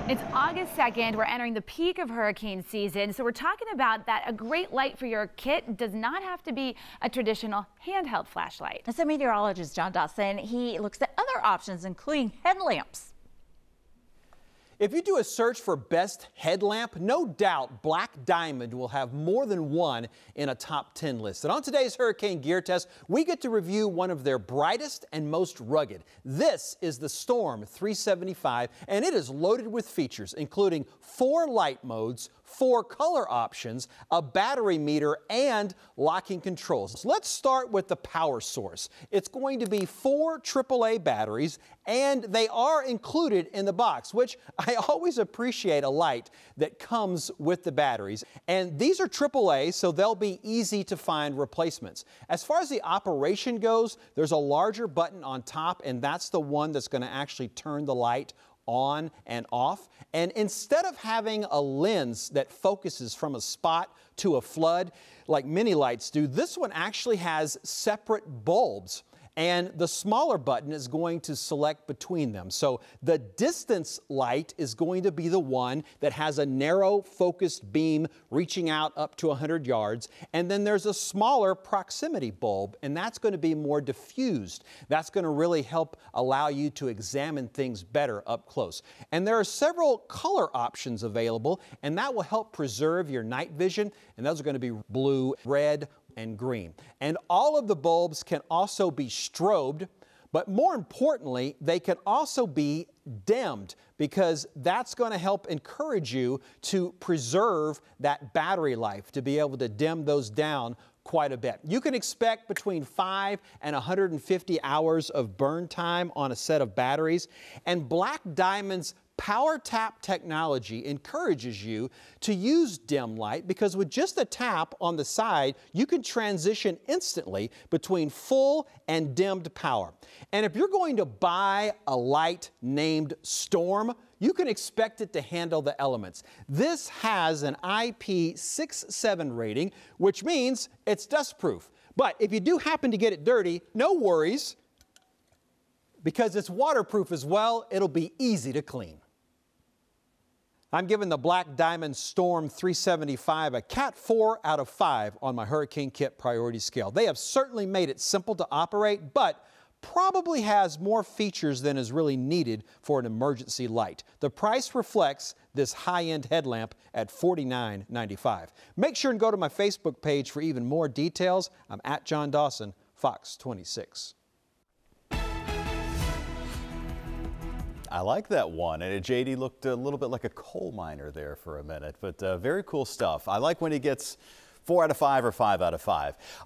It's August 2nd. We're entering the peak of hurricane season. So we're talking about that a great light for your kit does not have to be a traditional handheld flashlight. That's meteorologist John Dawson. He looks at other options, including headlamps. If you do a search for best headlamp, no doubt Black Diamond will have more than one in a top 10 list. And on today's Hurricane Gear Test, we get to review one of their brightest and most rugged. This is the Storm 375, and it is loaded with features, including 4 light modes, 4 color options, a battery meter, and locking controls. Let's start with the power source. It's going to be 4 AAA batteries, and they are included in the box, which I always appreciate a light that comes with the batteries. And these are AAA, so they'll be easy to find replacements. As far as the operation goes, there's a larger button on top, and that's the one that's going to actually turn the light on and off. And instead of having a lens that focuses from a spot to a flood like many lights do, this one actually has separate bulbs. And the smaller button is going to select between them. So the distance light is going to be the one that has a narrow focused beam reaching out up to 100 yards. And then there's a smaller proximity bulb, and that's going to be more diffused. That's going to really help allow you to examine things better up close. And there are several color options available, and that will help preserve your night vision. And those are going to be blue, red, and green. And all of the bulbs can also be strobed, but more importantly, they can also be dimmed, because that's going to help encourage you to preserve that battery life, to be able to dim those down quite a bit. You can expect between 5 and 150 hours of burn time on a set of batteries, and Black Diamond's Power Tap technology encourages you to use dim light, because with just a tap on the side, you can transition instantly between full and dimmed power. And if you're going to buy a light named Storm, you can expect it to handle the elements. This has an IP67 rating, which means it's dustproof. But if you do happen to get it dirty, no worries, because it's waterproof as well. It'll be easy to clean. I'm giving the Black Diamond Storm 375 a Cat 4 out of 5 on my Hurricane Kit priority scale. They have certainly made it simple to operate, but probably has more features than is really needed for an emergency light. The price reflects this high-end headlamp at $49.95. Make sure and go to my Facebook page for even more details. I'm at John Dawson, Fox 26. I like that one, and JD looked a little bit like a coal miner there for a minute, but very cool stuff. I like when he gets 4 out of 5 or 5 out of 5.